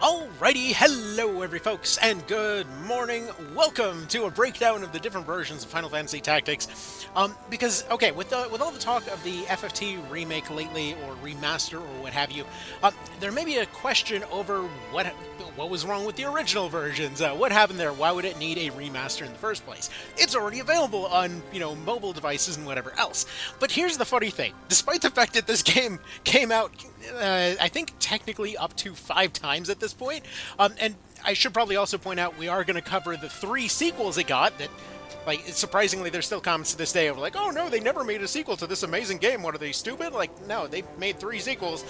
Alrighty, hello every folks, and good morning. Welcome to a breakdown of the different versions of Final Fantasy Tactics. Because, okay, with all the talk of the FFT remake lately, or remaster, or what have you, there may be a question over what was wrong with the original versions. What happened there? Why would it need a remaster in the first place? It's already available on, mobile devices and whatever else. But here's the funny thing. Despite the fact that this game came out, I think technically up to 5 times at this point, and I should probably also point out we are going to cover the 3 sequels it got that, like, surprisingly, there's still comments to this day of like, oh no, they never made a sequel to this amazing game. What are they, stupid? Like, no, they made 3 sequels,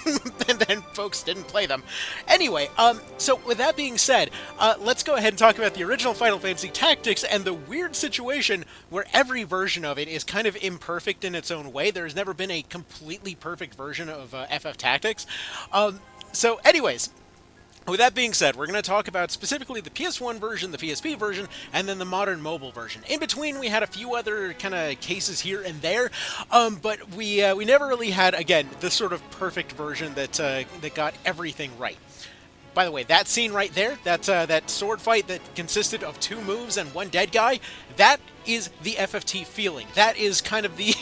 and then folks didn't play them. Anyway, so with that being said, let's go ahead and talk about the original Final Fantasy Tactics and the weird situation where every version of it is kind of imperfect in its own way. There's never been a completely perfect version of FF Tactics. So anyways, with that being said, we're going to talk about specifically the PS1 version, the PSP version, and then the modern mobile version. In between, we had a few other kind of cases here and there, but we never really had, again, this sort of perfect version that got everything right. By the way, that scene right there, that sword fight that consisted of 2 moves and 1 dead guy, that is the FFT feeling. That is kind of the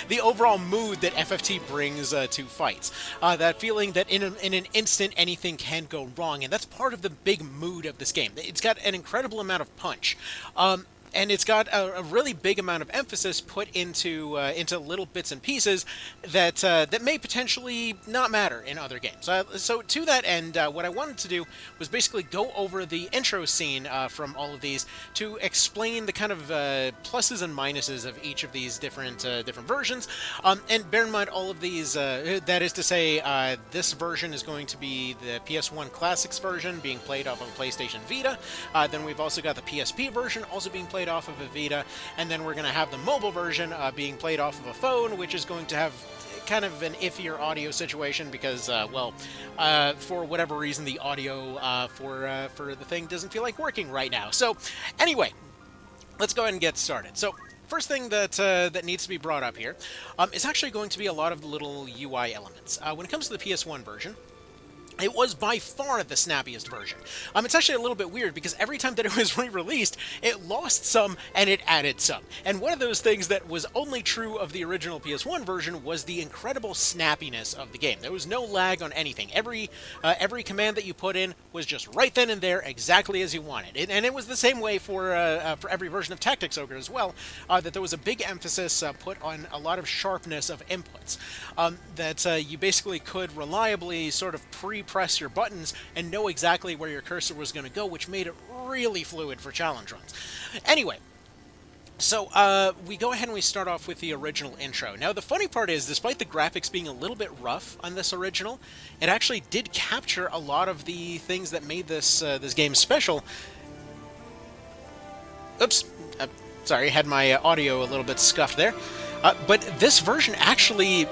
the overall mood that FFT brings to fights. That feeling that in an instant anything can go wrong, and that's part of the big mood of this game. It's got an incredible amount of punch. And it's got a really big amount of emphasis put into little bits and pieces that may potentially not matter in other games. So to that end, what I wanted to do was basically go over the intro scene from all of these to explain the kind of pluses and minuses of each of these different versions. And bear in mind, all of these, that is to say, this version is going to be the PS1 Classics version being played off of a PlayStation Vita. Then we've also got the PSP version also being played off of a Vita, and then we're going to have the mobile version being played off of a phone, which is going to have kind of an iffier audio situation because, for whatever reason, the audio for the thing doesn't feel like working right now. So, anyway, let's go ahead and get started. So, first thing that needs to be brought up here is actually going to be a lot of the little UI elements. When it comes to the PS1 version, it was by far the snappiest version. It's actually a little bit weird because every time that it was re-released, it lost some and it added some. And one of those things that was only true of the original PS1 version was the incredible snappiness of the game. There was no lag on anything. Every command that you put in was just right then and there, exactly as you wanted. And it was the same way for every version of Tactics Ogre as well. That there was a big emphasis put on a lot of sharpness of inputs. That you basically could reliably sort of press your buttons and know exactly where your cursor was going to go, which made it really fluid for challenge runs. Anyway, so we go ahead and we start off with the original intro. Now, the funny part is, despite the graphics being a little bit rough on this original, it actually did capture a lot of the things that made this game special. Oops, sorry, I had my audio a little bit scuffed there. But this version actually,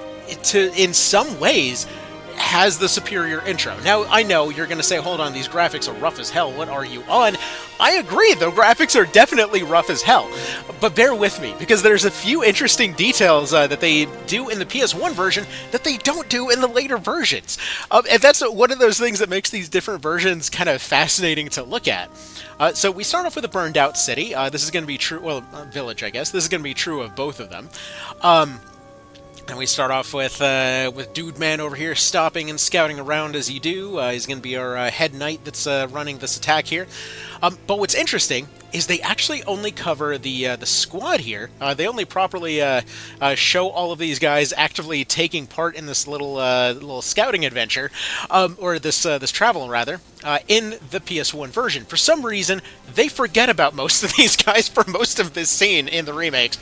in some ways, has the superior intro. Now, I know you're going to say, hold on, these graphics are rough as hell, what are you on? I agree, the graphics are definitely rough as hell, but bear with me, because there's a few interesting details that they do in the PS1 version that they don't do in the later versions. And that's one of those things that makes these different versions kind of fascinating to look at. So we start off with a burned out city. This is going to be true, well, village, I guess. This is going to be true of both of them. And we start off with Dude Man over here stopping and scouting around as you do. He's going to be our head knight that's running this attack here. But what's interesting is they actually only cover the squad here. They only properly show all of these guys actively taking part in this little scouting adventure, or this travel rather, in the PS1 version. For some reason, they forget about most of these guys for most of this scene in the remakes.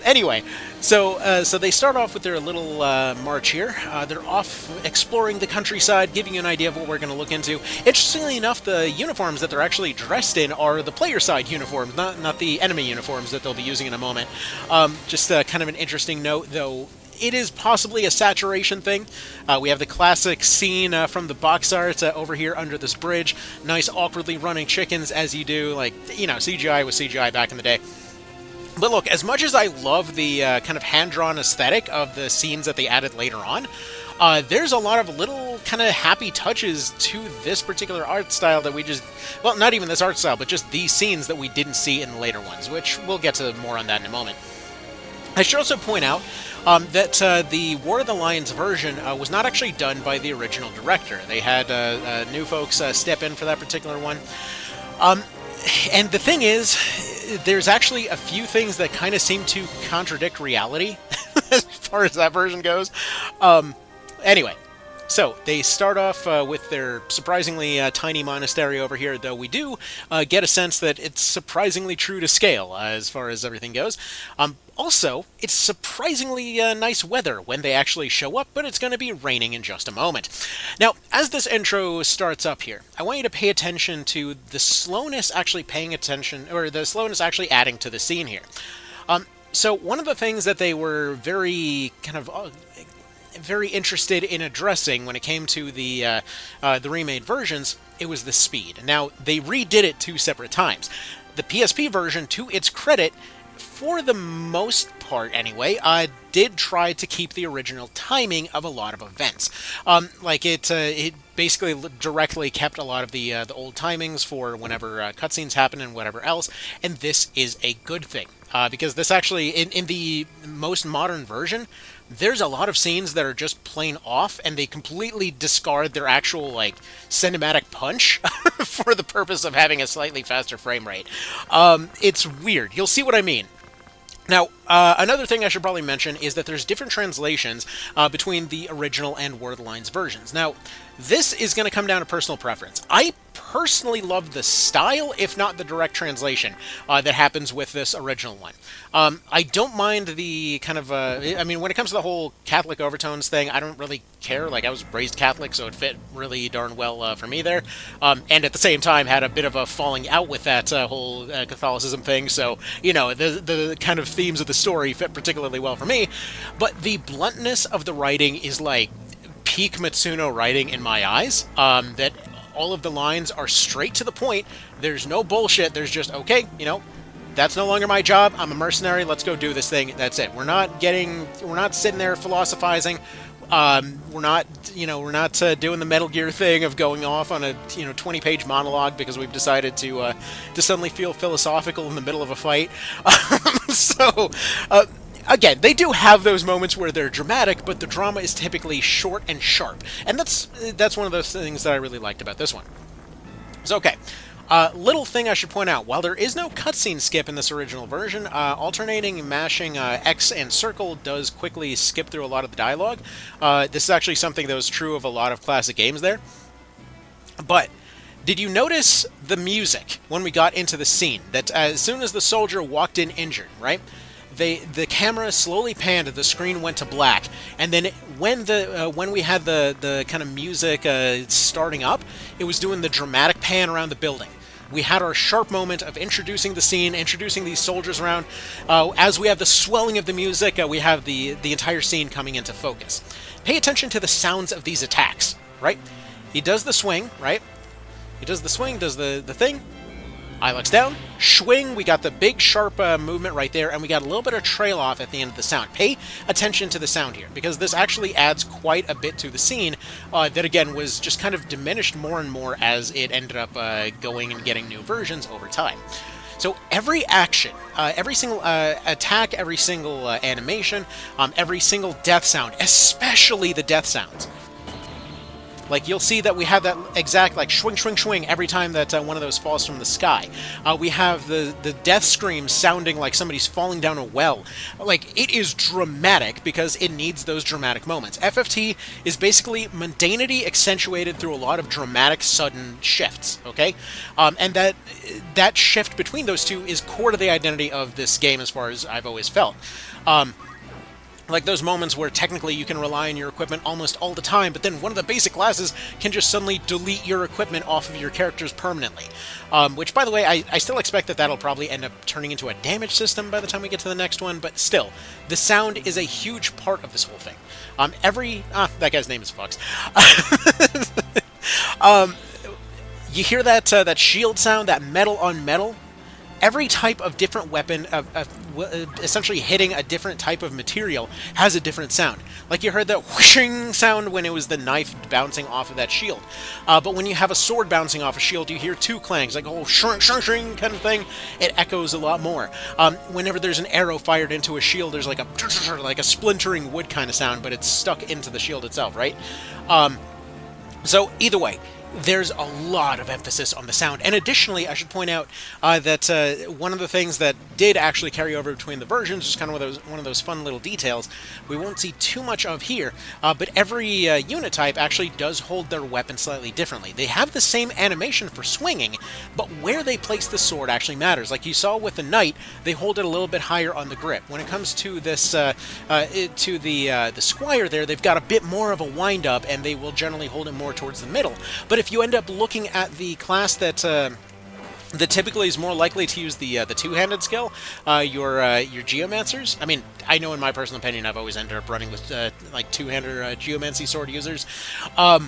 Anyway, so they start off with their little march here. They're off exploring the countryside, giving you an idea of what we're going to look into. Interestingly enough, the uniforms that they're actually dressed in are the player side uniforms, not the enemy uniforms that they'll be using in a moment. Just kind of an interesting note, though. It is possibly a saturation thing. We have the classic scene from the box art over here under this bridge. Nice awkwardly running chickens as you do. Like, CGI was CGI back in the day. But look, as much as I love the kind of hand-drawn aesthetic of the scenes that they added later on, there's a lot of little kind of happy touches to this particular art style that we just, well, not even this art style, but just these scenes that we didn't see in the later ones, which we'll get to more on that in a moment. I should also point out that the War of the Lions version was not actually done by the original director. They had new folks step in for that particular one. And the thing is, there's actually a few things that kind of seem to contradict reality as far as that version goes. Anyway, so they start off with their surprisingly tiny monastery over here, though we do get a sense that it's surprisingly true to scale as far as everything goes. Also, it's surprisingly nice weather when they actually show up, but it's going to be raining in just a moment. Now, as this intro starts up here, I want you to pay attention to the slowness actually paying attention, or the slowness actually adding to the scene here. So one of the things that they were very kind of very interested in addressing when it came to the remade versions, it was the speed. Now, they redid it 2 separate times. The PSP version, to its credit, for the most part anyway, did try to keep the original timing of a lot of events. It basically directly kept a lot of the old timings for whenever cutscenes happen and whatever else, and this is a good thing. Because this actually, in the most modern version, there's a lot of scenes that are just plain off, and they completely discard their actual, cinematic punch for the purpose of having a slightly faster frame rate. It's weird. You'll see what I mean. Now, another thing I should probably mention is that there's different translations between the original and War of the Lions versions. Now, this is going to come down to personal preference. I personally love the style, if not the direct translation, that happens with this original one. I don't mind the kind of, when it comes to the whole Catholic overtones thing, I don't really care. I was raised Catholic, so it fit really darn well for me there. And at the same time, had a bit of a falling out with that whole Catholicism thing, so, the kind of themes of the story fit particularly well for me. But the bluntness of the writing is peak Matsuno writing in my eyes, that all of the lines are straight to the point. There's no bullshit. There's just, okay, that's no longer my job. I'm a mercenary. Let's go do this thing. That's it. We're not sitting there philosophizing. We're not doing the Metal Gear thing of going off on a 20-page monologue because we've decided to suddenly feel philosophical in the middle of a fight. Again, they do have those moments where they're dramatic, but the drama is typically short and sharp, and that's one of those things that I really liked about this one. So, okay. Little thing I should point out, while there is no cutscene skip in this original version, alternating mashing X and circle does quickly skip through a lot of the dialogue. This is actually something that was true of a lot of classic games there. But did you notice the music when we got into the scene? That as soon as the soldier walked in injured, right? The camera slowly panned, the screen went to black, and then when we had the kind of music starting up, it was doing the dramatic pan around the building. We had our sharp moment of introducing the scene, introducing these soldiers around. As we have the swelling of the music, we have the entire scene coming into focus. Pay attention to the sounds of these attacks, right? He does the swing, right? He does the swing, does the thing. Eye looks down, swing, we got the big sharp movement right there, and we got a little bit of trail off at the end of the sound. Pay attention to the sound here, because this actually adds quite a bit to the scene that, again, was just kind of diminished more and more as it ended up going and getting new versions over time. So every action, every single attack, every single animation, every death sound, especially the death sounds. You'll see that we have that exact, swing, swing, swing every time that one of those falls from the sky. We have the death scream sounding like somebody's falling down a well. It is dramatic because it needs those dramatic moments. FFT is basically mundanity accentuated through a lot of dramatic, sudden shifts, okay? And that shift between those two is core to the identity of this game as far as I've always felt. Those moments where technically you can rely on your equipment almost all the time, but then one of the basic classes can just suddenly delete your equipment off of your characters permanently. Which, by the way, I still expect that that'll probably end up turning into a damage system by the time we get to the next one, but still, the sound is a huge part of this whole thing. That guy's name is Fox. You hear that shield sound, that metal on metal? every type of different weapon, essentially hitting a different type of material, has a different sound. Like you heard that whooshing sound when it was the knife bouncing off of that shield. But when you have a sword bouncing off a shield, you hear two clangs, like a whole shring, shring, shring kind of thing. It echoes a lot more. Whenever there's an arrow fired into a shield, there's like a splintering wood kind of sound, but it's stuck into the shield itself, right? So either way, there's a lot of emphasis on the sound. And additionally, I should point out that one of the things that did actually carry over between the versions, just kind of one of those fun little details, we won't see too much of here, but every unit type actually does hold their weapon slightly differently. They have the same animation for swinging, but where they place the sword actually matters. Like you saw with the knight, they hold it a little bit higher on the grip. When it comes to this, to the squire there, they've got a bit more of a wind-up, and they will generally hold it more towards the middle. But if you end up looking at the class that typically is more likely to use the two-handed skill, your geomancers. I mean, I know in my personal opinion, I've always ended up running with like two-hander geomancy sword users, or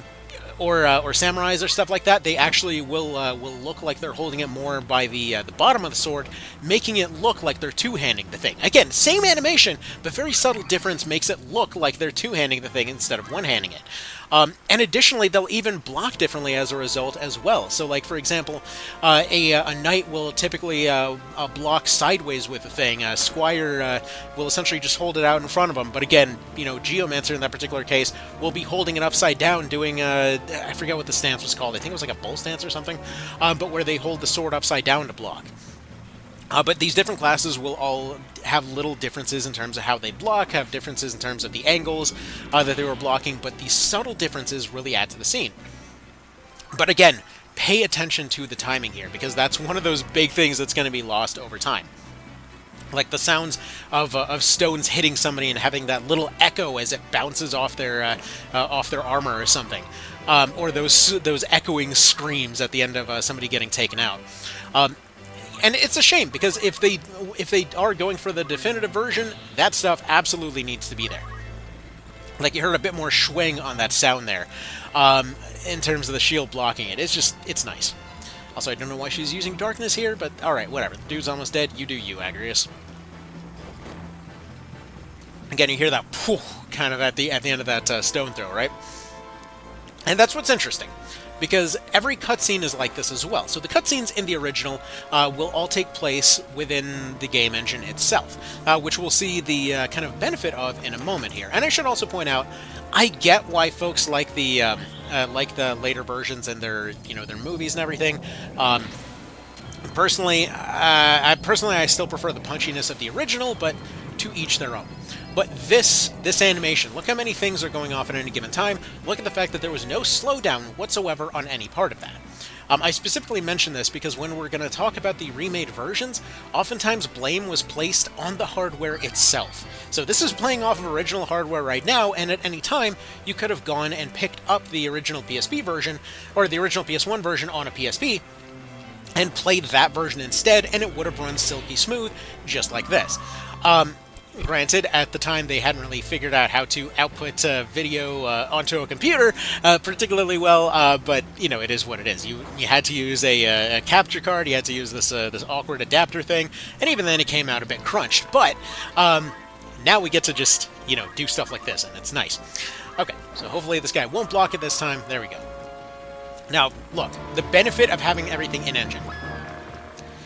samurais or stuff like that. They actually will look like they're holding it more by the bottom of the sword, making it look like they're two-handing the thing. Again, same animation, but very subtle difference makes it look like they're two-handing the thing instead of one-handing it. And additionally, they'll even block differently as a result as well. So, like, for example, a knight will typically block sideways with the thing. A squire will essentially just hold it out in front of them. But again, geomancer in that particular case will be holding it upside down, doing, I forget what the stance was called. I think it was like a bull stance or something, but where they hold the sword upside down to block. But these different classes will all have little differences in terms of how they block, have differences in terms of the angles that they were blocking, but these subtle differences really add to the scene. But again, pay attention to the timing here, because that's one of those big things that's going to be lost over time. Like the sounds of stones hitting somebody and having that little echo as it bounces off their armor or something, or those echoing screams at the end of somebody getting taken out. And it's a shame, because if they are going for the definitive version, that stuff absolutely needs to be there. Like you heard a bit more swing on that sound there, in terms of the shield blocking it. It's nice. Also, I don't know why she's using darkness here, but alright, whatever. The dude's almost dead. You do you, Agrius. Again, you hear that poof kind of at the end of that stone throw, right? And that's what's interesting, because every cutscene is like this as well. So the cutscenes in the original will all take place within the game engine itself, which we'll see the kind of benefit of in a moment here. And I should also point out, I get why folks like the later versions and their movies and everything. Personally, I still prefer the punchiness of the original, but to each their own. But this animation, look how many things are going off at any given time. Look at the fact that there was no slowdown whatsoever on any part of that. I specifically mention this because when we're going to talk about the remade versions, oftentimes blame was placed on the hardware itself. So this is playing off of original hardware right now, and at any time, you could have gone and picked up the original PSP version, or the original PS1 version on a PSP, and played that version instead, and it would have run silky smooth, just like this. Granted, at the time they hadn't really figured out how to output video onto a computer particularly well, but it is what it is. You had to use a capture card, you had to use this awkward adapter thing, and even then it came out a bit crunched. But now we get to just do stuff like this, and it's nice. Okay, so hopefully this guy won't block it this time. There we go. Now, look, the benefit of having everything in-engine.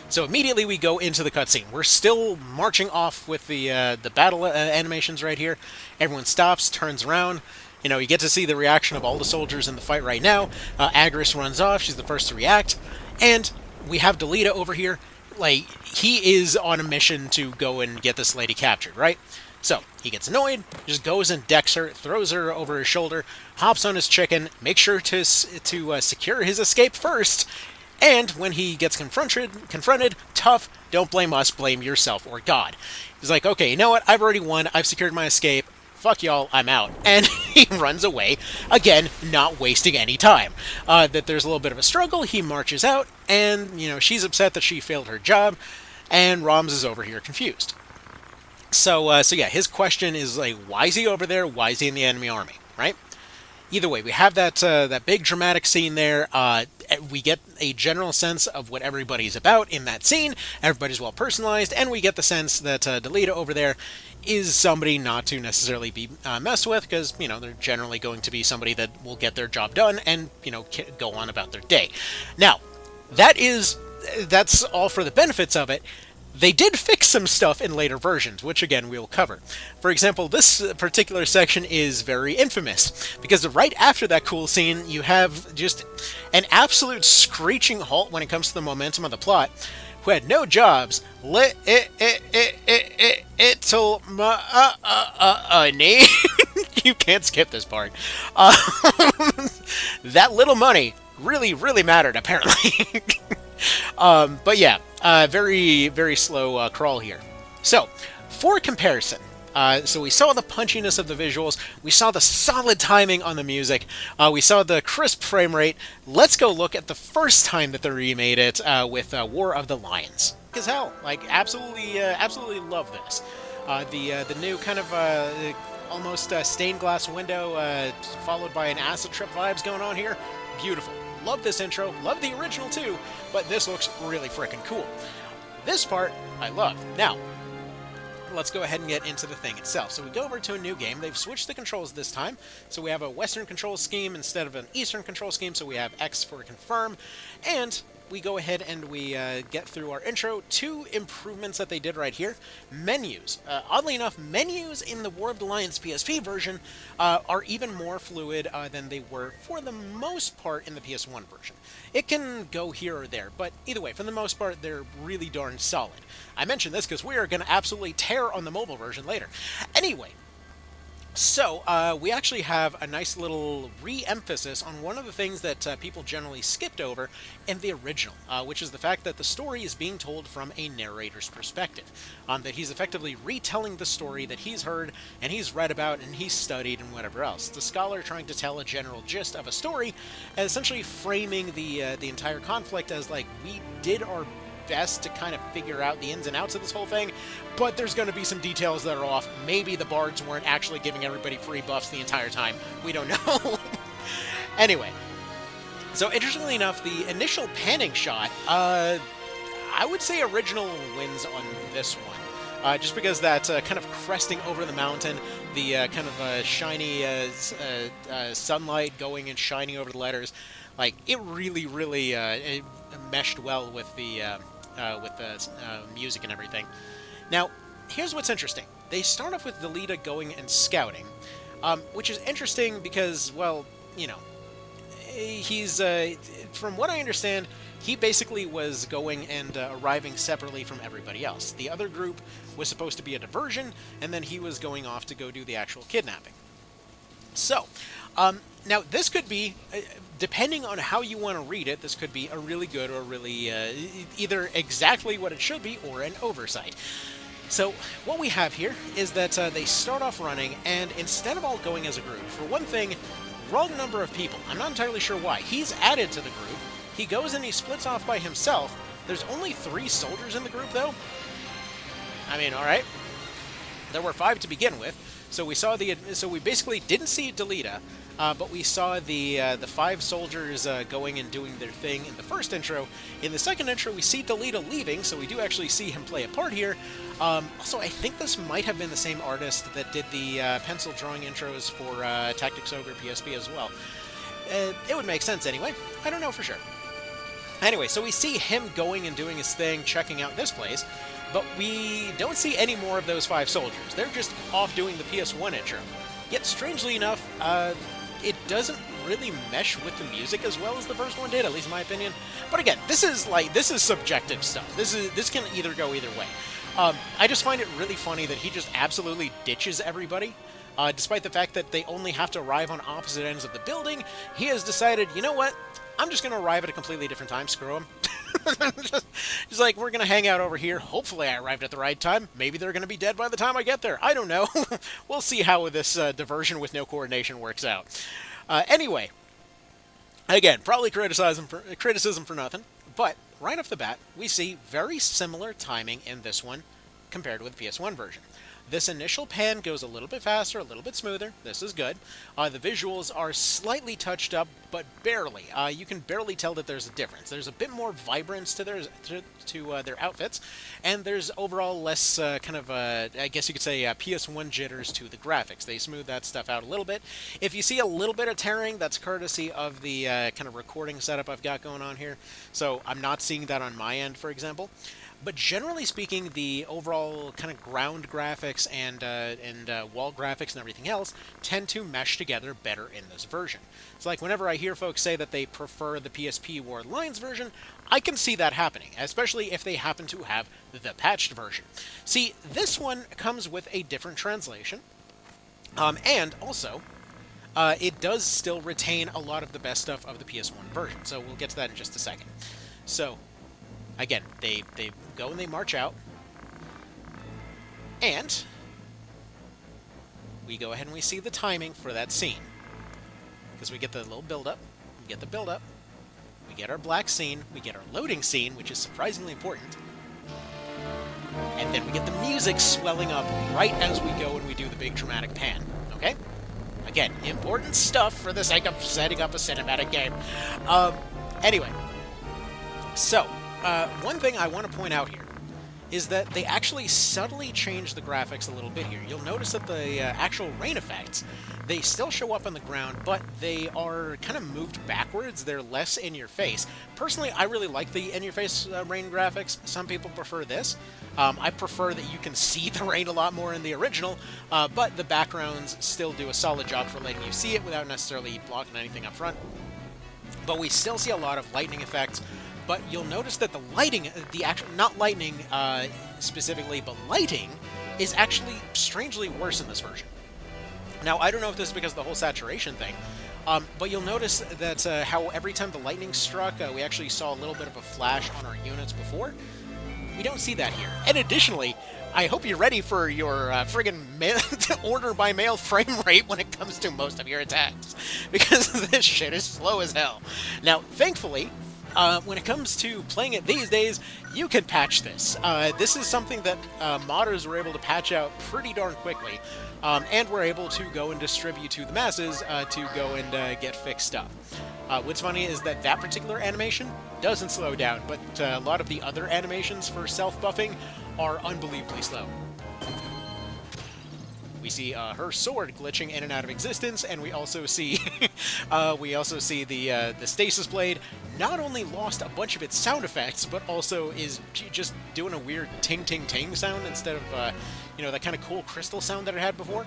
So immediately we go into the cutscene. We're still marching off with the battle animations right here. Everyone stops, turns around. You get to see the reaction of all the soldiers in the fight right now. Agrius runs off. She's the first to react. And we have Delita over here. Like, he is on a mission to go and get this lady captured, right? So, he gets annoyed, just goes and decks her, throws her over his shoulder, hops on his chicken, makes sure to secure his escape first. And when he gets confronted, tough, don't blame us, blame yourself or God. He's like, okay, you know what? I've already won. I've secured my escape. Fuck y'all, I'm out. And he runs away, again, not wasting any time. That there's a little bit of a struggle, he marches out, and, she's upset that she failed her job, and Roms is over here confused. So yeah, his question is, like, why is he over there? Why is he in the enemy army, right? Either way, we have that big dramatic scene there. we get a general sense of what everybody's about in that scene. Everybody's well personalized, and we get the sense that Delita over there is somebody not to necessarily be messed with, because, you know, they're generally going to be somebody that will get their job done and, you know, go on about their day. Now, that's all for the benefits of it. They did fix some stuff in later versions, which again we will cover. For example, this particular section is very infamous, because right after that cool scene, you have just an absolute screeching halt when it comes to the momentum of the plot, who had no jobs, till you can't skip this part. That little money really, really mattered, apparently. But yeah, very, very slow crawl here. So, for comparison, so we saw the punchiness of the visuals, we saw the solid timing on the music, we saw the crisp frame rate. Let's go look at the first time that they remade it with War of the Lions. Because hell, like, absolutely love this. The new kind of almost stained glass window followed by an acid trip vibes going on here. Beautiful. Love this intro, love the original too, but this looks really freaking cool. This part, I love. Now, let's go ahead and get into the thing itself. So we go over to a new game. They've switched the controls this time. So we have a Western control scheme instead of an Eastern control scheme, so we have X for confirm, and we go ahead and we get through our intro. Two improvements that they did right here. Menus. Oddly enough, menus in the War of the Lions PSP version are even more fluid than they were for the most part in the PS1 version. It can go here or there, but either way, for the most part, they're really darn solid. I mention this because we are going to absolutely tear on the mobile version later. Anyway, so, we actually have a nice little re-emphasis on one of the things that people generally skipped over in the original, which is the fact that the story is being told from a narrator's perspective. That he's effectively retelling the story that he's heard, and he's read about, and he's studied, and whatever else. The scholar trying to tell a general gist of a story, and essentially framing the entire conflict as, like, we did our best to kind of figure out the ins and outs of this whole thing, but there's going to be some details that are off. Maybe the bards weren't actually giving everybody free buffs the entire time. We don't know. Anyway, so interestingly enough, the initial panning shot, I would say original wins on this one. Just because that kind of cresting over the mountain, the kind of shiny sunlight going and shining over the letters, like, it really, really it meshed well with the music and everything. Now, here's what's interesting. They start off with Delita going and scouting, which is interesting because, well, you know, he's, from what I understand, he basically was going and arriving separately from everybody else. The other group was supposed to be a diversion, and then he was going off to go do the actual kidnapping. So, now this could be, depending on how you want to read it, this could be a really good or really either exactly what it should be or an oversight. So what we have here is that they start off running, and instead of all going as a group, for one thing, wrong number of people. I'm not entirely sure why. He's added to the group. He goes and he splits off by himself. There's only 3 soldiers in the group, though. I mean, all right. There were 5 to begin with. So we basically didn't see Delita, but we saw the 5 soldiers going and doing their thing in the first intro. In the second intro, we see Delita leaving, so we do actually see him play a part here. Also, I think this might have been the same artist that did the pencil drawing intros for Tactics Ogre PSP as well. It would make sense anyway. I don't know for sure. Anyway, so we see him going and doing his thing, checking out this place. But we don't see any more of those 5 soldiers. They're just off doing the PS1 intro. Yet, strangely enough, it doesn't really mesh with the music as well as the first one did, at least in my opinion. But again, this is subjective stuff. This can either go either way. I just find it really funny that he just absolutely ditches everybody. Despite the fact that they only have to arrive on opposite ends of the building, he has decided, you know what? I'm just going to arrive at a completely different time. Screw him. He's like, we're going to hang out over here. Hopefully I arrived at the right time. Maybe they're going to be dead by the time I get there. I don't know. We'll see how this diversion with no coordination works out. Anyway, again, probably criticism for nothing. But right off the bat, we see very similar timing in this one compared with the PS1 version. This initial pan goes a little bit faster, a little bit smoother. This is good. The visuals are slightly touched up, but barely. You can barely tell that there's a difference. There's a bit more vibrance to their outfits, and there's overall less I guess you could say, PS1 jitters to the graphics. They smooth that stuff out a little bit. If you see a little bit of tearing, that's courtesy of the kind of recording setup I've got going on here. So I'm not seeing that on my end, for example. But generally speaking, the overall kind of ground graphics and wall graphics and everything else tend to mesh together better in this version. It's like whenever I hear folks say that they prefer the PSP or Lions version, I can see that happening, especially if they happen to have the patched version. See, this one comes with a different translation, and also, it does still retain a lot of the best stuff of the PS1 version, so we'll get to that in just a second. So, again, they go and they march out, and we go ahead and we see the timing for that scene. Because we get the little build-up, we get the build-up, we get our black scene, we get our loading scene, which is surprisingly important, and then we get the music swelling up right as we go and we do the big dramatic pan, okay? Again, important stuff for the sake of setting up a cinematic game. Anyway, so, one thing I want to point out here is that they actually subtly changed the graphics a little bit here. You'll notice that the actual rain effects, they still show up on the ground, but they are kind of moved backwards. They're less in your face. Personally, I really like the in-your-face rain graphics. Some people prefer this. I prefer that you can see the rain a lot more in the original, but the backgrounds still do a solid job for letting you see it without necessarily blocking anything up front. But we still see a lot of lightning effects. But you'll notice that the lighting, not lightning specifically, but lighting, is actually strangely worse in this version. Now, I don't know if this is because of the whole saturation thing, but you'll notice that how every time the lightning struck, we actually saw a little bit of a flash on our units before. We don't see that here. And additionally, I hope you're ready for your friggin' order by mail frame rate when it comes to most of your attacks, because this shit is slow as hell. Now, thankfully, when it comes to playing it these days, you can patch this. This is something that modders were able to patch out pretty darn quickly, and were able to go and distribute to the masses to go and get fixed up. What's funny is that that particular animation doesn't slow down, but a lot of the other animations for self-buffing are unbelievably slow. We see her sword glitching in and out of existence, and we also see the stasis blade not only lost a bunch of its sound effects, but also is just doing a weird ting ting ting sound instead of that kind of cool crystal sound that it had before.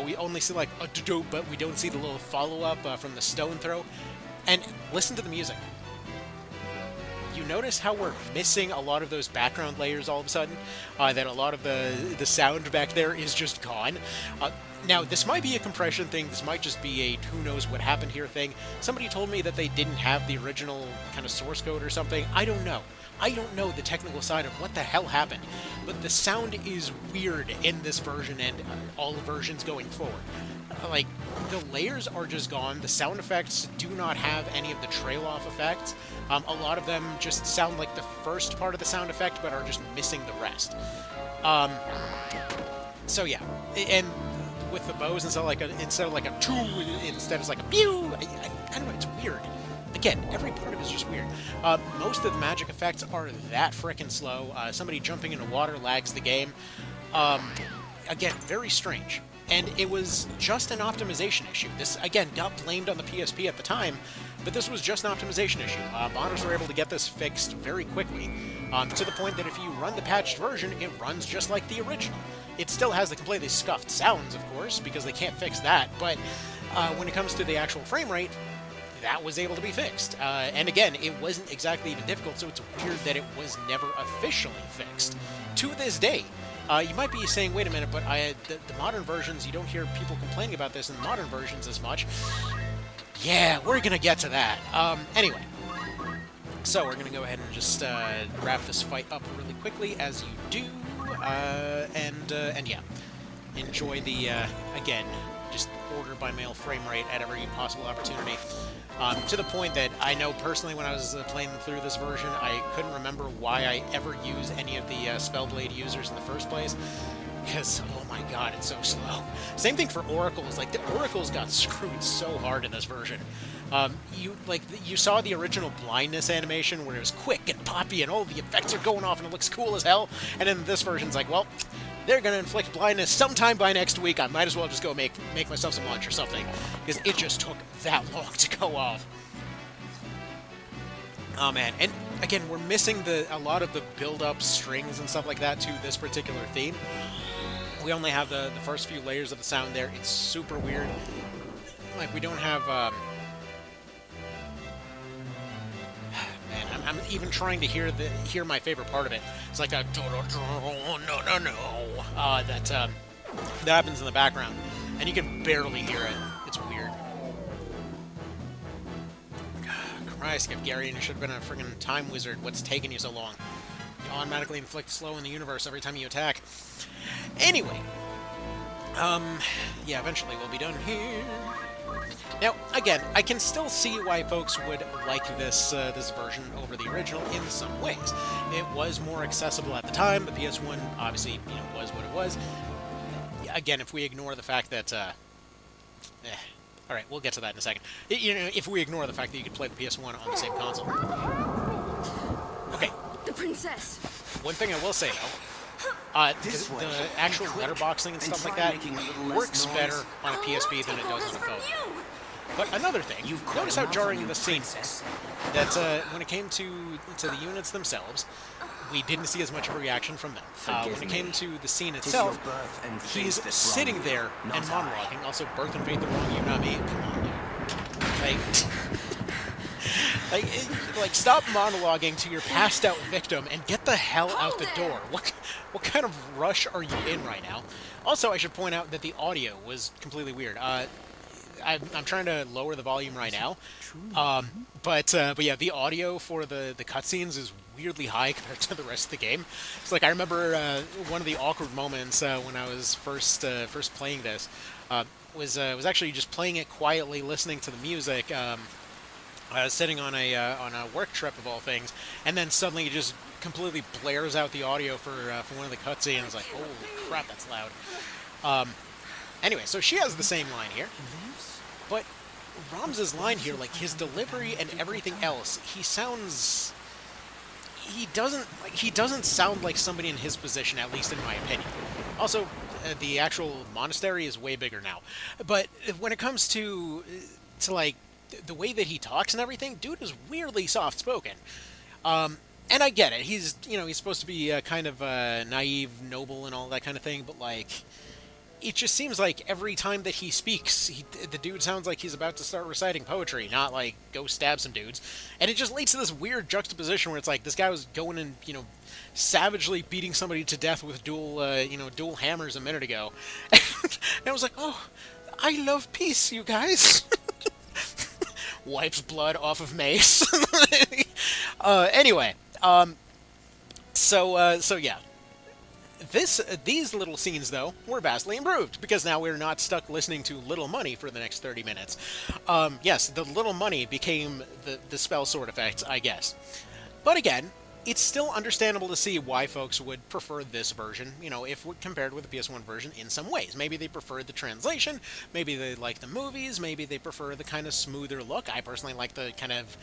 We only see like a do, but we don't see the little follow up from the stone throw. And listen to the music. You notice how we're missing a lot of those background layers all of a sudden? That a lot of the sound back there is just gone. Now, this might be a compression thing, this might just be a who knows what happened here thing. Somebody told me that they didn't have the original kind of source code or something. I don't know. I don't know the technical side of what the hell happened, but the sound is weird in this version and all the versions going forward. Like, the layers are just gone, the sound effects do not have any of the trail-off effects. A lot of them just sound like the first part of the sound effect, but are just missing the rest. So yeah, and with the bows instead of like a choo, instead it's like a pew. I don't know, it's weird. Again, every part of it is just weird. Most of the magic effects are that frickin' slow. Somebody jumping into water lags the game. Again, very strange. And it was just an optimization issue. This, again, got blamed on the PSP at the time, but this was just an optimization issue. Modders were able to get this fixed very quickly, to the point that if you run the patched version, it runs just like the original. It still has the completely scuffed sounds, of course, because they can't fix that, but when it comes to the actual frame rate, that was able to be fixed. And again, it wasn't exactly even difficult, so it's weird that it was never officially fixed. To this day, you might be saying, wait a minute, but the modern versions, you don't hear people complaining about this in the modern versions as much. Yeah, we're going to get to that. Anyway, so we're going to go ahead and just wrap this fight up really quickly, as you do. And yeah, enjoy the, again, just order by mail frame rate at every possible opportunity. To the point that I know personally when I was playing through this version, I couldn't remember why I ever used any of the Spellblade users in the first place. because, oh my god, it's so slow. Same thing for oracles. Like, the oracles got screwed so hard in this version. You saw the original blindness animation where it was quick and poppy and all the effects are going off and it looks cool as hell. And then this version's like, well, they're going to inflict blindness sometime by next week. I might as well just go make myself some lunch or something, because it just took that long to go off. Oh man, and again, we're missing a lot of the build-up strings and stuff like that to this particular theme. We only have the first few layers of the sound there. It's super weird. Like, we don't have... Man, I'm even trying to hear my favorite part of it. It's like that... that happens in the background. And you can barely hear it. It's weird. Christ, Gavgarian, you should have been a friggin' time wizard. What's taking you so long? You automatically inflict slow in the universe every time you attack. Anyway. Yeah, eventually we'll be done here. Now, again, I can still see why folks would like this version over the original in some ways. It was more accessible at the time. The PS1 obviously, was what it was. Again, if we ignore the fact that, alright, we'll get to that in a second. If we ignore the fact that you could play the PS1 on the same console. Okay. The princess. One thing I will say, though, the actual letterboxing and stuff like that works better on a PSP than it does on a phone. But another thing, notice how jarring the scene was. That when it came to the units themselves, we didn't see as much of a reaction from them. When it came to the scene itself, he's sitting there and monologuing. Also, birth and fate the wrong you, not me. Come on, dude. Like, stop monologuing to your passed out victim and get the hell out the door. What kind of rush are you in right now? Also, I should point out that the audio was completely weird. I'm trying to lower the volume right now, but yeah, the audio for the cutscenes is weirdly high compared to the rest of the game. It's like, I remember one of the awkward moments when I was first playing this was actually just playing it quietly, listening to the music, sitting on a work trip of all things, and then suddenly it just completely blares out the audio for one of the cutscenes. Like, holy crap, that's loud. Anyway, so she has the same line here. But Rams's line here, like his delivery and everything else, he doesn't sound like somebody in his position, at least in my opinion. Also, the actual monastery is way bigger now. But when it comes to like the way that he talks and everything, dude is weirdly soft-spoken. And I get it. He's supposed to be kind of naive, noble, and all that kind of thing, but like, it just seems like every time that he speaks, the dude sounds like he's about to start reciting poetry, not like go stab some dudes. And it just leads to this weird juxtaposition where it's like this guy was going and savagely beating somebody to death with dual hammers a minute ago, and I was like, oh, I love peace, you guys. Wipes blood off of mace. Anyway, so yeah. These little scenes, though, were vastly improved, because now we're not stuck listening to Little Money for the next 30 minutes. Yes, the Little Money became the spell sword effect, I guess. But again, it's still understandable to see why folks would prefer this version, if compared with the PS1 version in some ways. Maybe they prefer the translation, maybe they like the movies, maybe they prefer the kind of smoother look. I personally like the kind of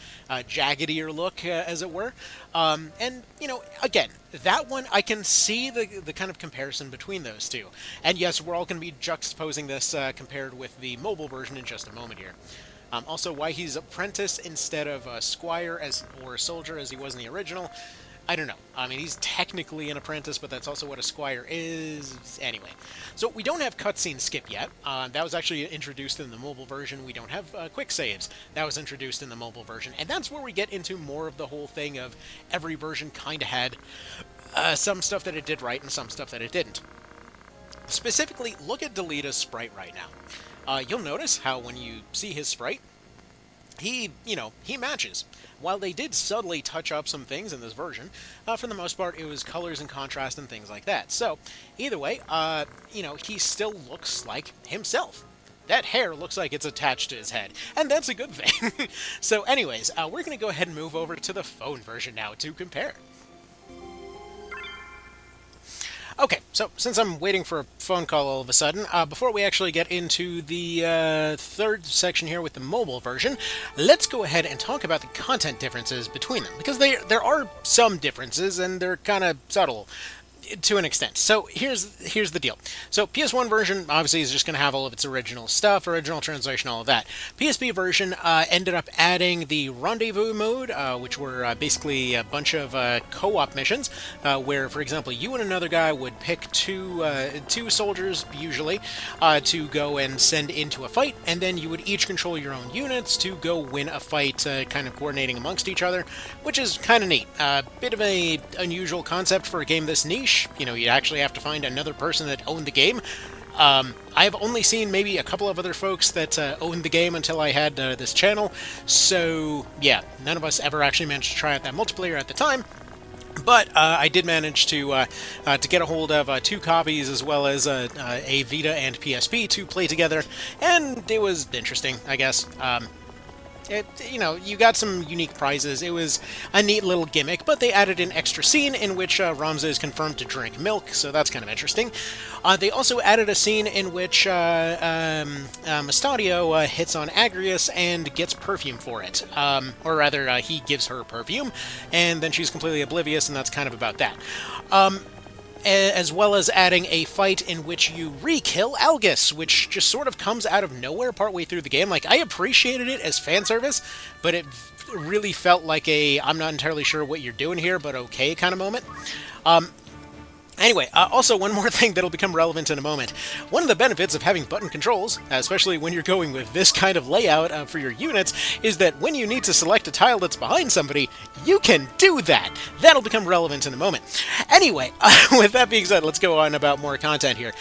jaggedier look, as it were. And, again, that one, I can see the kind of comparison between those two. And yes, we're all going to be juxtaposing this compared with the mobile version in just a moment here. Also, why he's apprentice instead of a squire or a soldier as he was in the original, I don't know. I mean, he's technically an apprentice, but that's also what a squire is. Anyway, so we don't have cutscene skip yet. That was actually introduced in the mobile version. We don't have quick saves. That was introduced in the mobile version. And that's where we get into more of the whole thing of every version kind of had some stuff that it did right and some stuff that it didn't. Specifically, look at Delita's sprite right now. You'll notice how when you see his sprite, he matches. While they did subtly touch up some things in this version, for the most part, it was colors and contrast and things like that. So, either way, he still looks like himself. That hair looks like it's attached to his head, and that's a good thing. So anyways, we're going to go ahead and move over to the phone version now to compare. Okay, so since I'm waiting for a phone call all of a sudden, before we actually get into the third section here with the mobile version, let's go ahead and talk about the content differences between them, because there are some differences, and they're kind of subtle to an extent. So here's the deal. So PS1 version obviously is just going to have all of its original stuff, original translation, all of that. PSP version ended up adding the rendezvous mode, which were basically a bunch of co-op missions, where, for example, you and another guy would pick two soldiers usually to go and send into a fight, and then you would each control your own units to go win a fight, kind of coordinating amongst each other, which is kind of neat. Bit of a unusual concept for a game this niche. You know, you actually have to find another person that owned the game. I've only seen maybe a couple of other folks that owned the game until I had this channel, so yeah, none of us ever actually managed to try out that multiplayer at the time. But I did manage to get a hold of 2 copies, as well as a Vita and PSP to play together, and it was interesting, I guess. You got some unique prizes. It was a neat little gimmick, but they added an extra scene in which Ramza is confirmed to drink milk, so that's kind of interesting. They also added a scene in which Mustadio hits on Agrius and gets perfume for it. Or rather, he gives her perfume, and then she's completely oblivious, and that's kind of about that. As well as adding a fight in which you re-kill Algus, which just sort of comes out of nowhere partway through the game. Like, I appreciated it as fan service, but it really felt like a I'm not entirely sure what you're doing here, but okay kind of moment. Anyway, also one more thing that'll become relevant in a moment. One of the benefits of having button controls, especially when you're going with this kind of layout for your units, is that when you need to select a tile that's behind somebody, you can do that. That'll become relevant in a moment. Anyway, with that being said, let's go on about more content here.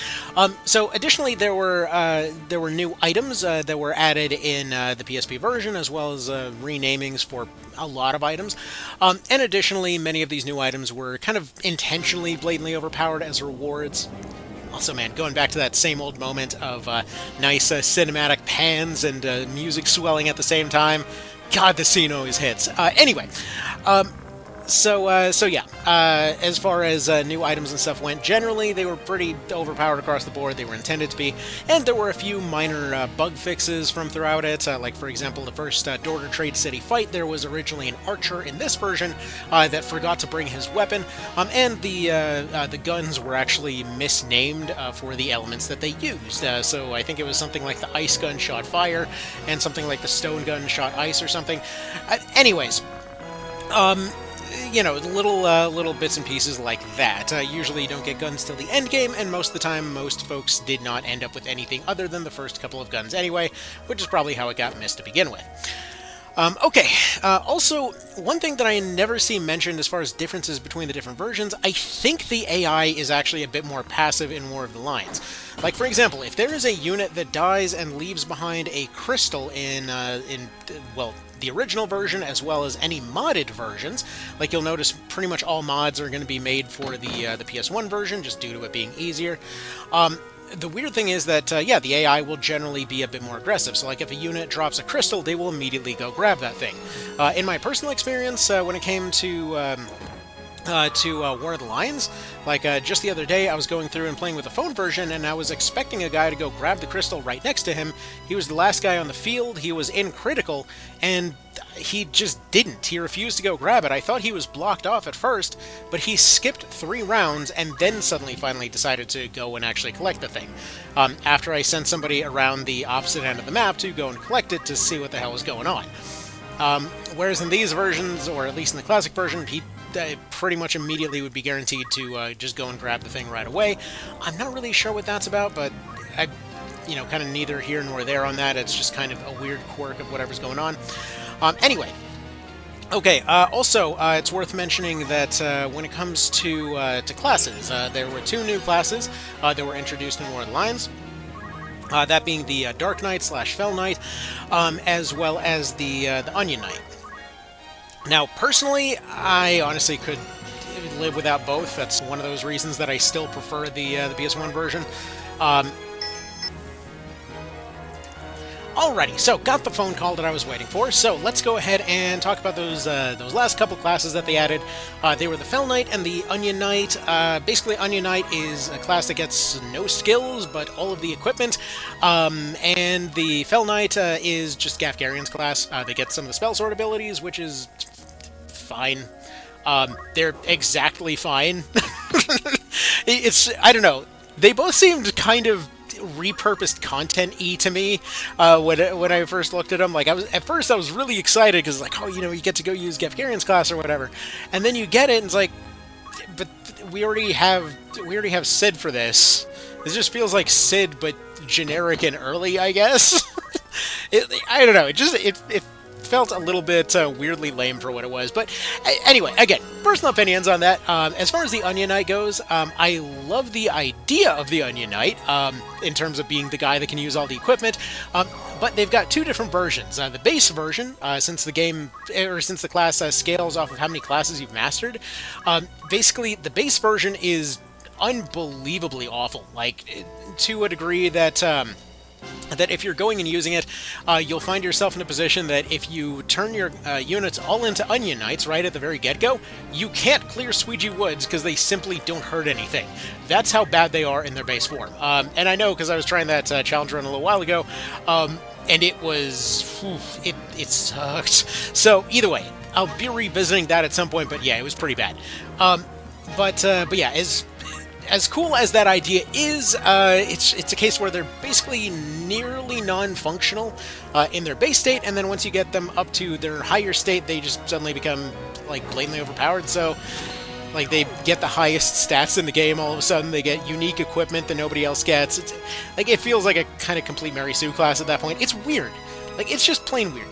So additionally, there were new items that were added in the PSP version, as well as renamings for a lot of items. And additionally, many of these new items were kind of intentionally, blatantly overpowered as rewards. Also, man, going back to that same old moment of nice cinematic pans and music swelling at the same time. God, the scene always hits. Anyway, So yeah, as far as new items and stuff went, generally they were pretty overpowered across the board. They were intended to be, and there were a few minor bug fixes from throughout it. Like, for example, the first Dorter Trade City fight, there was originally an archer in this version that forgot to bring his weapon, and the guns were actually misnamed for the elements that they used. So I think it was something like the ice gun shot fire, and something like the stone gun shot ice or something. Anyways, little bits and pieces like that. Usually you don't get guns till the end game, and most of the time, most folks did not end up with anything other than the first couple of guns anyway, which is probably how it got missed to begin with. Also, one thing that I never see mentioned as far as differences between the different versions, I think the AI is actually a bit more passive in War of the Lions. Like, for example, if there is a unit that dies and leaves behind a crystal in the original version, as well as any modded versions, like you'll notice pretty much all mods are going to be made for the PS1 version, just due to it being easier. The weird thing is that, the AI will generally be a bit more aggressive. So, like, if a unit drops a crystal, they will immediately go grab that thing. In my personal experience, when it came to War of the Lions, like, just the other day, I was going through and playing with the phone version, and I was expecting a guy to go grab the crystal right next to him. He was the last guy on the field, he was in critical, and he just didn't. He refused to go grab it. I thought he was blocked off at first, but he skipped 3 rounds and then suddenly finally decided to go and actually collect the thing. After I sent somebody around the opposite end of the map to go and collect it to see what the hell was going on. Whereas in these versions, or at least in the classic version, he pretty much immediately would be guaranteed to just go and grab the thing right away. I'm not really sure what that's about, but kind of neither here nor there on that. It's just kind of a weird quirk of whatever's going on. Anyway, okay, also, it's worth mentioning that when it comes to classes, there were 2 new classes that were introduced in War of the Lions. That being the Dark Knight / Fell Knight, as well as the Onion Knight. Now, personally, I honestly could live without both. That's one of those reasons that I still prefer the PS1 version. Alrighty, so got the phone call that I was waiting for. So let's go ahead and talk about those last couple classes that they added. They were the Fell Knight and the Onion Knight. Basically, Onion Knight is a class that gets no skills, but all of the equipment. And the Fell Knight is just Gafgarion's class. They get some of the spell sword abilities, which is fine. They're exactly fine. I don't know. They both seemed kind of repurposed content-y to me when I first looked at them. Like, at first I was really excited because, like, oh, you get to go use Gafgarion's class or whatever, and then you get it and it's like, but we already have Sid for this. This just feels like Sid but generic and early, I guess. I don't know. It felt a little bit weirdly lame for what it was. But anyway, again, personal opinions on that. As far as the Onion Knight goes, I love the idea of the Onion Knight in terms of being the guy that can use all the equipment. But they've got two different versions. The base version, since the class scales off of how many classes you've mastered, basically the base version is unbelievably awful. Like, to a degree that if you're going and using it, you'll find yourself in a position that if you turn your units all into Onion Knights right at the very get-go, you can't clear Squeegee Woods because they simply don't hurt anything. That's how bad they are in their base form. And I know because I was trying that challenge run a little while ago, and it was... it sucked. So, either way, I'll be revisiting that at some point, but yeah, it was pretty bad. But yeah, as cool as that idea is, it's a case where they're basically nearly non-functional in their base state, and then once you get them up to their higher state, they just suddenly become, like, blatantly overpowered. So, like, they get the highest stats in the game all of a sudden, they get unique equipment that nobody else gets. It feels like a kind of complete Mary Sue class at that point. It's weird. Like, it's just plain weird.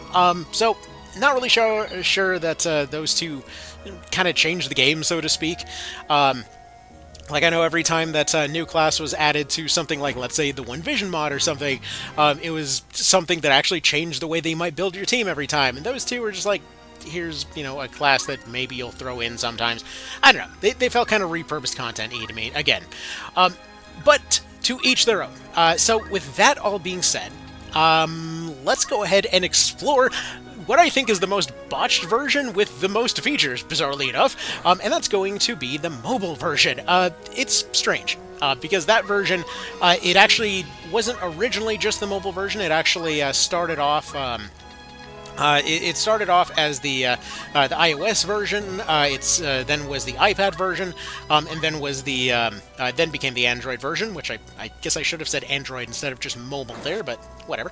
So, not really sure that those two kind of changed the game, so to speak. Like, I know every time that new class was added to something like, let's say, the One Vision mod or something, it was something that actually changed the way that you might build your team every time. And those two were just like, here's, a class that maybe you'll throw in sometimes. I don't know. They felt kind of repurposed content-y to me, again. But to each their own. So with that all being said, let's go ahead and explore what I think is the most botched version with the most features, bizarrely enough, and that's going to be the mobile version. It's strange, because that version, it actually wasn't originally just the mobile version. It actually started off... It started off as the iOS version. Then was the iPad version, and then was then became the Android version, which I guess I should have said Android instead of just mobile there, but whatever.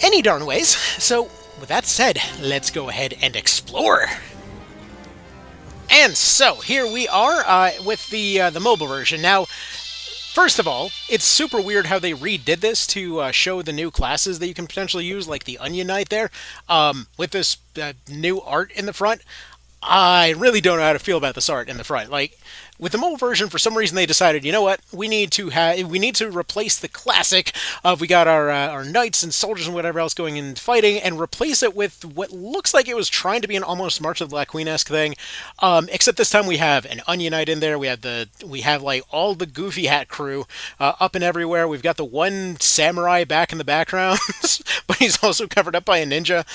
Any darn ways. So, with that said, let's go ahead and explore. And so, here we are with the mobile version. Now, first of all, it's super weird how they redid this to show the new classes that you can potentially use, like the Onion Knight there, with this new art in the front. I really don't know how to feel about this art in the front. Like, with the mobile version, for some reason they decided, you know what, we need to replace the classic of we got our knights and soldiers and whatever else going in fighting, and replace it with what looks like it was trying to be an almost March of the Black Queen-esque thing. Except this time we have an Onion Knight in there. We have like all the Goofy Hat crew up and everywhere. We've got the one samurai back in the background, but he's also covered up by a ninja.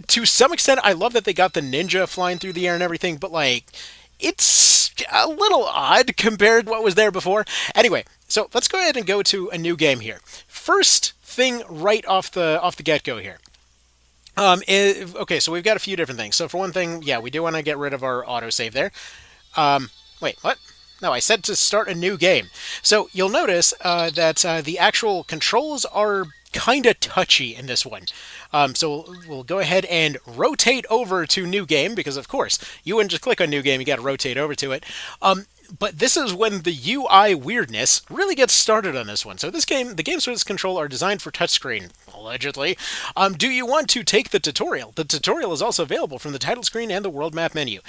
To some extent, I love that they got the ninja flying through the air and everything, but, like, it's a little odd compared to what was there before. Anyway, so let's go ahead and go to a new game here. First thing right off the get-go here. Okay, so we've got a few different things. So for one thing, yeah, we do want to get rid of our autosave there. Wait, what? No, I said to start a new game. So you'll notice that the actual controls are kind of touchy in this one. So we'll go ahead and rotate over to new game, because of course, you wouldn't just click on new game, you gotta rotate over to it. But this is when the UI weirdness really gets started on this one. So the games for this control are designed for touchscreen, allegedly. Do you want to take the tutorial? The tutorial is also available from the title screen and the world map menu.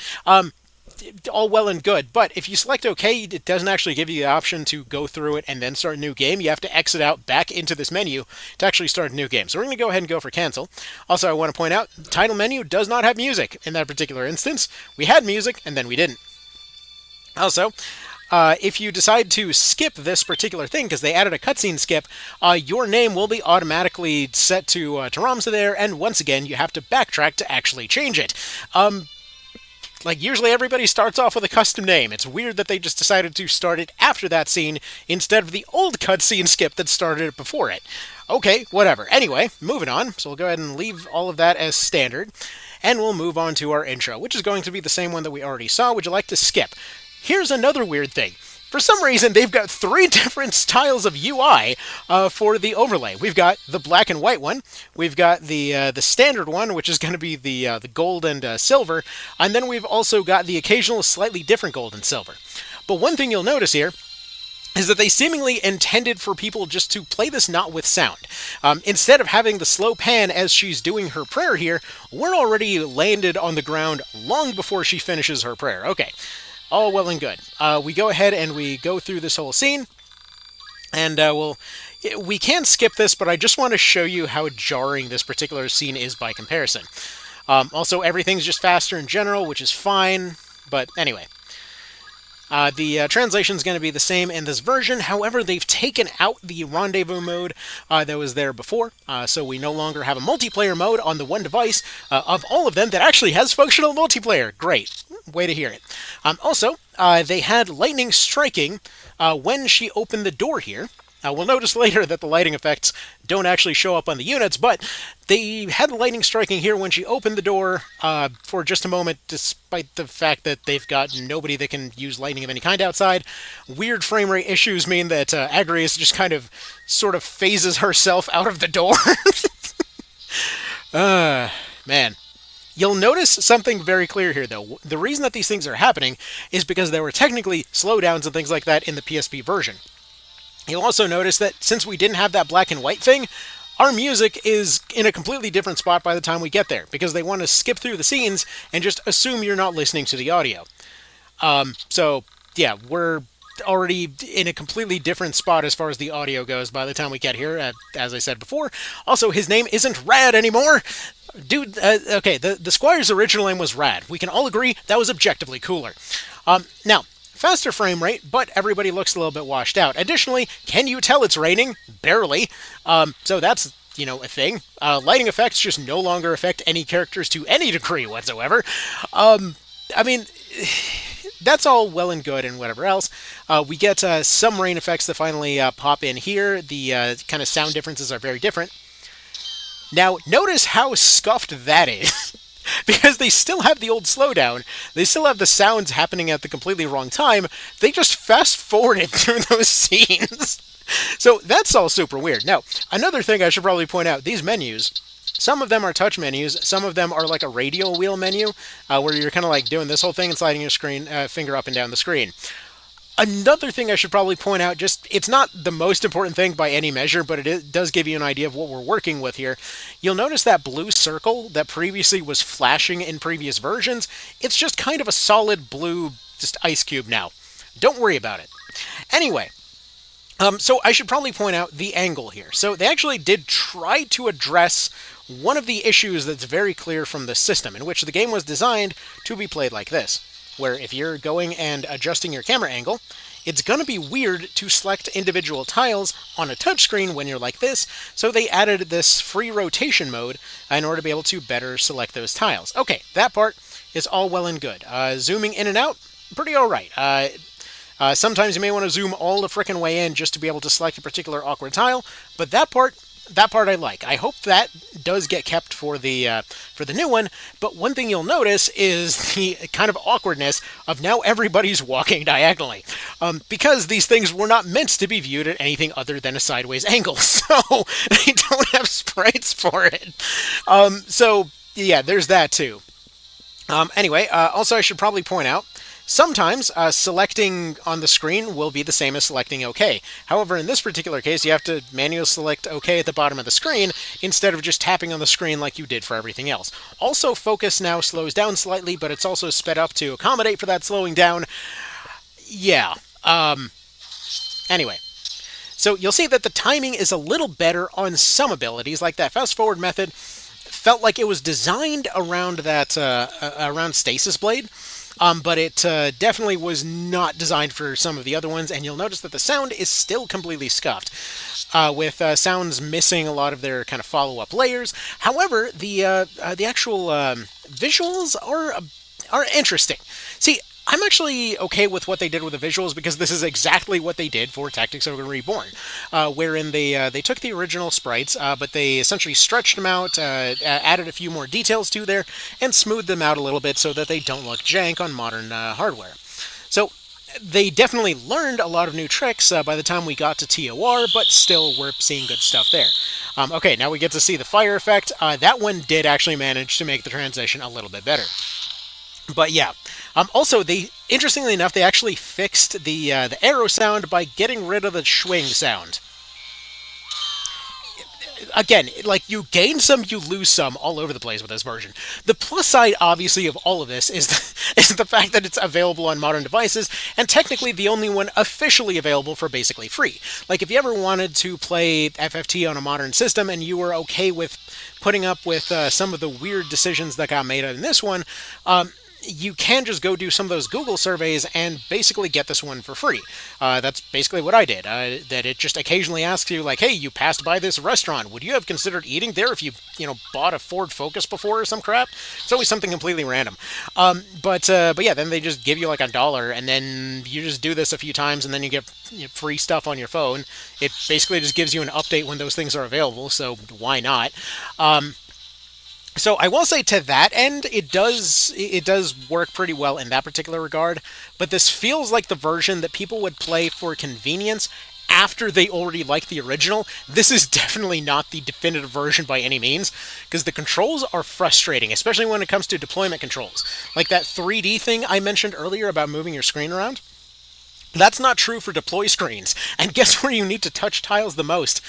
All well and good, but if you select OK, it doesn't actually give you the option to go through it and then start a new game. You have to exit out back into this menu to actually start a new game. So we're going to go ahead and go for cancel. Also, I want to point out, the title menu does not have music in that particular instance. We had music, and then we didn't. Also, if you decide to skip this particular thing, because they added a cutscene skip, your name will be automatically set to Ramza there, and once again, you have to backtrack to actually change it. Like, usually everybody starts off with a custom name. It's weird that they just decided to start it after that scene instead of the old cutscene skip that started it before it. Okay, whatever. Anyway, moving on. So we'll go ahead and leave all of that as standard, and we'll move on to our intro, which is going to be the same one that we already saw. Would you like to skip? Here's another weird thing. For some reason, they've got 3 different styles of UI for the overlay. We've got the black and white one, we've got the standard one, which is going to be the gold and silver, and then we've also got the occasional slightly different gold and silver. But one thing you'll notice here is that they seemingly intended for people just to play this not with sound. Instead of having the slow pan as she's doing her prayer here, we're already landed on the ground long before she finishes her prayer. Okay. All well and good. We go ahead and we go through this whole scene, and we can skip this, but I just want to show you how jarring this particular scene is by comparison. Also, everything's just faster in general, which is fine, but anyway. The translation is going to be the same in this version. However, they've taken out the rendezvous mode that was there before, so we no longer have a multiplayer mode on the one device of all of them that actually has functional multiplayer. Great. Way to hear it. Also, they had lightning striking when she opened the door here. We'll notice later that the lighting effects don't actually show up on the units, but they had lightning striking here when she opened the door for just a moment, despite the fact that they've got nobody that can use lightning of any kind outside. Weird frame rate issues mean that Agrius just kind of sort of phases herself out of the door. Man. You'll notice something very clear here, though. The reason that these things are happening is because there were technically slowdowns and things like that in the PSP version. You'll also notice that since we didn't have that black and white thing, our music is in a completely different spot by the time we get there, because they want to skip through the scenes and just assume you're not listening to the audio. So, yeah, we're already in a completely different spot as far as the audio goes by the time we get here, as I said before. Also, his name isn't Rad anymore. Dude, okay, the Squire's original name was Rad. We can all agree that was objectively cooler. Now, faster frame rate, but everybody looks a little bit washed out. Additionally, can you tell it's raining? Barely. So that's, you know, a thing. Lighting effects just no longer affect any characters to any degree whatsoever. I mean, that's all well and good and whatever else. We get some rain effects that finally pop in here. The kind of sound differences are very different. Now, notice how scuffed that is. Because they still have the old slowdown, they still have the sounds happening at the completely wrong time, they just fast-forwarded through those scenes. So that's all super weird. Now, another thing I should probably point out, these menus, some of them are touch menus, some of them are like a radial wheel menu, where you're kind of like doing this whole thing and sliding your finger up and down the screen. Another thing I should probably point out, just it's not the most important thing by any measure, but it does give you an idea of what we're working with here. You'll notice that blue circle that previously was flashing in previous versions, it's just kind of a solid blue just ice cube now. Don't worry about it. Anyway, so I should probably point out the angle here. So they actually did try to address one of the issues that's very clear from the system, in which the game was designed to be played like this, where if you're going and adjusting your camera angle, it's going to be weird to select individual tiles on a touchscreen when you're like this, so they added this free rotation mode in order to be able to better select those tiles. Okay, that part is all well and good. Zooming in and out, pretty alright. Sometimes you may want to zoom all the frickin' way in just to be able to select a particular awkward tile, but that part I like. I hope that does get kept for the new one, but one thing you'll notice is the kind of awkwardness of now everybody's walking diagonally, because these things were not meant to be viewed at anything other than a sideways angle, so they don't have sprites for it. So, yeah, there's that too. Anyway, also I should probably point out, sometimes selecting on the screen will be the same as selecting OK. However, in this particular case, you have to manually select OK at the bottom of the screen instead of just tapping on the screen like you did for everything else. Also, focus now slows down slightly, but it's also sped up to accommodate for that slowing down. Yeah. Anyway. So you'll see that the timing is a little better on some abilities, like that fast forward method felt like it was designed around that around Stasis Blade. but it definitely was not designed for some of the other ones, and you'll notice that the sound is still completely scuffed, with sounds missing a lot of their kind of follow-up layers. However, the actual visuals are interesting. See, I'm actually okay with what they did with the visuals because this is exactly what they did for Tactics Ogre Reborn, wherein they took the original sprites, but they essentially stretched them out, added a few more details to there, and smoothed them out a little bit so that they don't look jank on modern hardware. So they definitely learned a lot of new tricks by the time we got to TOR, but still we're seeing good stuff there. Okay, now we get to see the fire effect. That one did actually manage to make the transition a little bit better. But yeah, also interestingly enough, they actually fixed the arrow sound by getting rid of the swing sound. Again, like, you gain some, you lose some all over the place with this version. The plus side, obviously, of all of this is the fact that it's available on modern devices, and technically the only one officially available for basically free. Like, if you ever wanted to play FFT on a modern system and you were okay with putting up with some of the weird decisions that got made in this one, you can just go do some of those Google surveys and basically get this one for free. That's basically what I did. That it just occasionally asks you, like, hey, you passed by this restaurant. Would you have considered eating there if you bought a Ford Focus before or some crap? It's always something completely random. But yeah, then they just give you like $1, and then you just do this a few times, and then you get free stuff on your phone. It basically just gives you an update when those things are available, so why not? So I will say, to that end, it does work pretty well in that particular regard, but this feels like the version that people would play for convenience after they already like the original. This is definitely not the definitive version by any means, because the controls are frustrating, especially when it comes to deployment controls. Like that 3D thing I mentioned earlier about moving your screen around. That's not true for deploy screens, and guess where you need to touch tiles the most?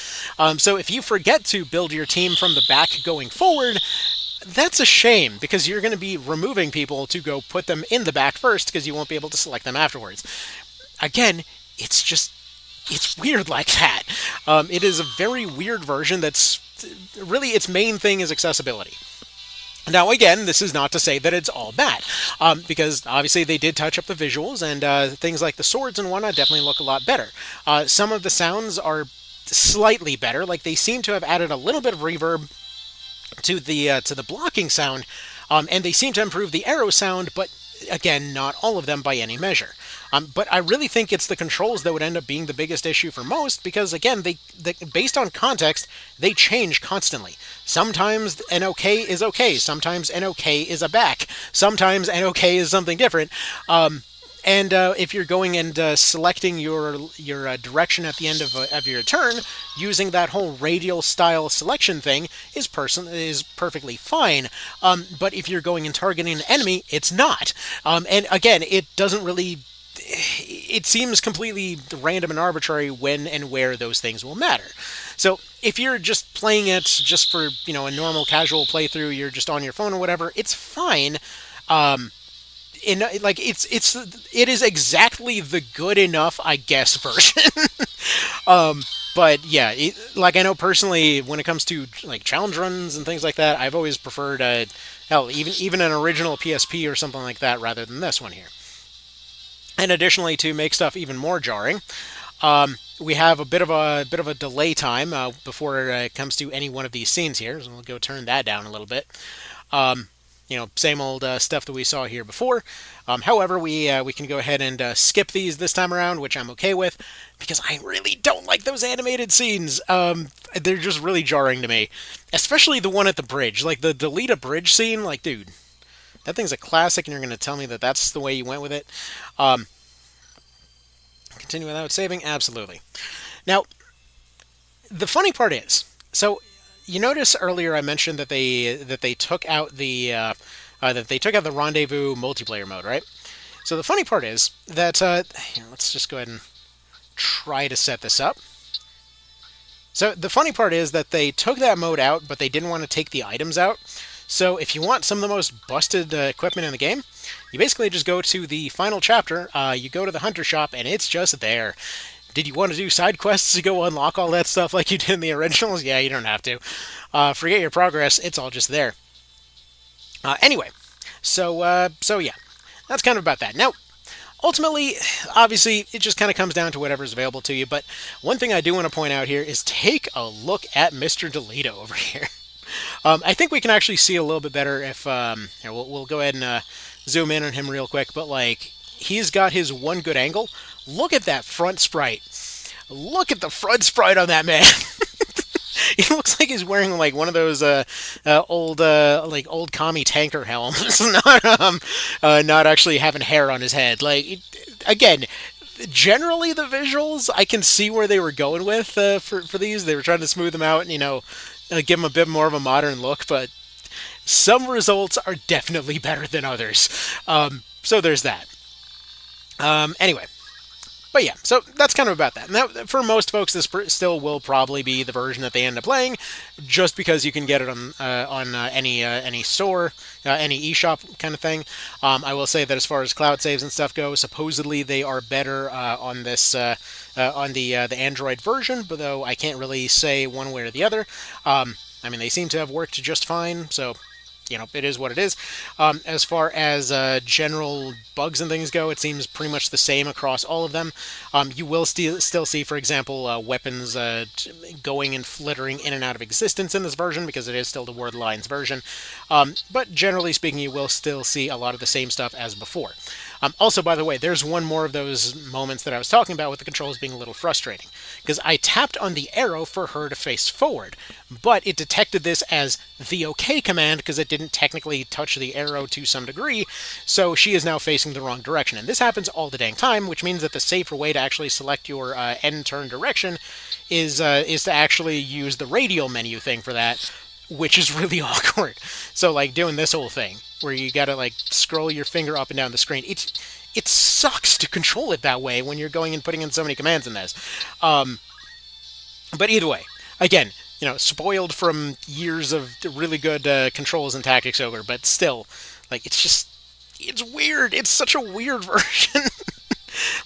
So if you forget to build your team from the back going forward, that's a shame, because you're going to be removing people to go put them in the back first, because you won't be able to select them afterwards. Again, it's weird like that. It is a very weird version that's really, its main thing is accessibility. Now, again, this is not to say that it's all bad, because obviously they did touch up the visuals, and things like the swords and whatnot definitely look a lot better. Some of the sounds are slightly better, like they seem to have added a little bit of reverb to the blocking sound, and they seem to improve the arrow sound, but again, not all of them by any measure. But I really think it's the controls that would end up being the biggest issue for most, because again, they based on context, they change constantly. Sometimes an OK is OK, sometimes an OK is a back, sometimes an OK is something different. And if you're going and selecting your direction at the end of your turn, using that whole radial style selection thing is perfectly fine. But if you're going and targeting an enemy, it's not. And again, it doesn't really. It seems completely random and arbitrary when and where those things will matter. So if you're just playing it just for a normal casual playthrough, you're just on your phone or whatever, it's fine. It is exactly the good enough, I guess, version. But yeah, I know personally, when it comes to like challenge runs and things like that, I've always preferred even an original PSP or something like that rather than this one here. And additionally, to make stuff even more jarring, we have a bit of a delay time before it comes to any one of these scenes here. So we'll go turn that down a little bit. Same old stuff that we saw here before. However, we can go ahead and skip these this time around, which I'm okay with, because I really don't like those animated scenes. They're just really jarring to me, especially the one at the bridge, like the delete a bridge scene. Like, dude, that thing's a classic, and you're going to tell me that that's the way you went with it. Continue without saving? Absolutely. Now, the funny part is, so you notice earlier I mentioned that they took out the rendezvous multiplayer mode, right? So the funny part is that here, let's just go ahead and try to set this up. So the funny part is that they took that mode out, but they didn't want to take the items out. So if you want some of the most busted equipment in the game, you basically just go to the final chapter, you go to the hunter shop, and it's just there. Did you want to do side quests to go unlock all that stuff like you did in the originals? Yeah, you don't have to. Forget your progress, it's all just there. Anyway, so yeah. that's kind of about that. Now, ultimately, obviously, it just kind of comes down to whatever's available to you. But one thing I do want to point out here is take a look at Mr. Delito over here. I think we can actually see a little bit better if here, we'll go ahead and zoom in on him real quick. But like, he's got his one good angle. Look at that front sprite. Look at the front sprite on that man. He looks like he's wearing like one of those old commie tanker helms, not actually having hair on his head. Like, again, generally the visuals I can see where they were going with for these. They were trying to smooth them out and give them a bit more of a modern look, but some results are definitely better than others. So there's that. Anyway. But yeah, so that's kind of about that. And that, for most folks, this still will probably be the version that they end up playing, just because you can get it on any store, any eShop kind of thing. I will say that as far as cloud saves and stuff go, supposedly they are better on this on the Android version, but though I can't really say one way or the other. I mean, they seem to have worked just fine, so it is what it is. As far as general bugs and things go, it seems pretty much the same across all of them. You will still see, for example, weapons going and flittering in and out of existence in this version, because it is still the Word Lines version. But generally speaking, you will still see a lot of the same stuff as before. Also, by the way, there's one more of those moments that I was talking about with the controls being a little frustrating, because I tapped on the arrow for her to face forward, but it detected this as the OK command because it didn't technically touch the arrow to some degree, so she is now facing the wrong direction. And this happens all the dang time, which means that the safer way to actually select your end turn direction is to actually use the radial menu thing for that, which is really awkward. So like doing this whole thing where you gotta like scroll your finger up and down the screen, it sucks to control it that way when you're going and putting in so many commands in this. But either way, again, spoiled from years of really good controls and tactics over, but still, like, it's weird. It's such a weird version.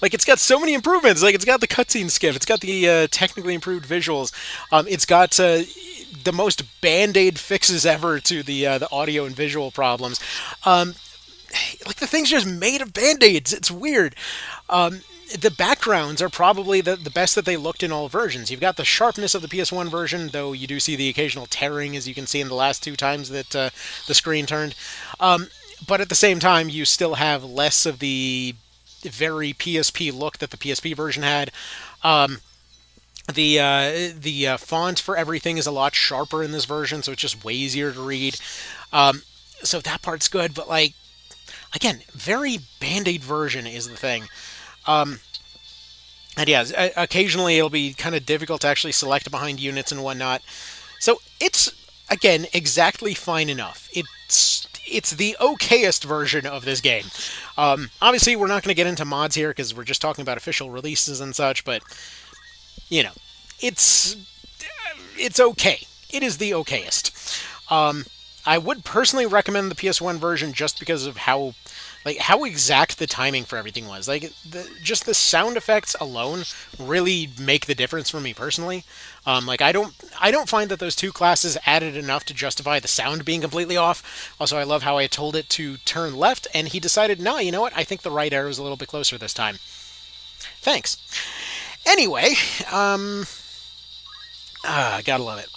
Like, it's got so many improvements. Like, it's got the cutscene skip. It's got the technically improved visuals. It's got the most Band-Aid fixes ever to the audio and visual problems. Like, the thing's just made of Band-Aids. It's weird. The backgrounds are probably the best that they looked in all versions. You've got the sharpness of the PS1 version, though you do see the occasional tearing, as you can see in the last two times that the screen turned. But at the same time, you still have less of the very PSP look that the PSP version had. The font for everything is a lot sharper in this version, so it's just way easier to read. So that part's good, but like, again, very Band-Aid version is the thing. And yeah, occasionally it'll be kind of difficult to actually select behind units and whatnot. So it's, again, exactly fine enough. It's the okayest version of this game. Obviously, we're not going to get into mods here because we're just talking about official releases and such, but, it's okay. It is the okayest. I would personally recommend the PS1 version just because of how exact the timing for everything was. Like, just the sound effects alone really make the difference for me personally. Like, I don't find that those two classes added enough to justify the sound being completely off. Also, I love how I told it to turn left, and he decided, no, you know what? I think the right arrow is a little bit closer this time. Thanks. Anyway, gotta love it.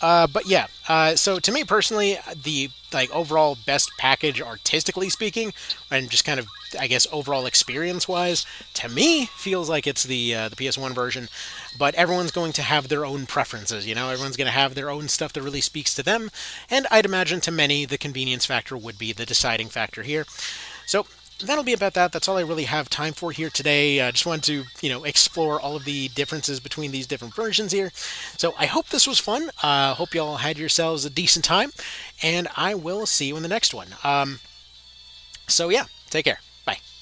But yeah, so to me personally, the overall best package artistically speaking, and just kind of, I guess, overall experience-wise, to me feels like it's the PS1 version. But everyone's going to have their own preferences, Everyone's going to have their own stuff that really speaks to them, and I'd imagine to many the convenience factor would be the deciding factor here. So that'll be about that. That's all I really have time for here today. I just wanted to, explore all of the differences between these different versions here. So I hope this was fun. Hope you all had yourselves a decent time, and I will see you in the next one. So yeah, take care.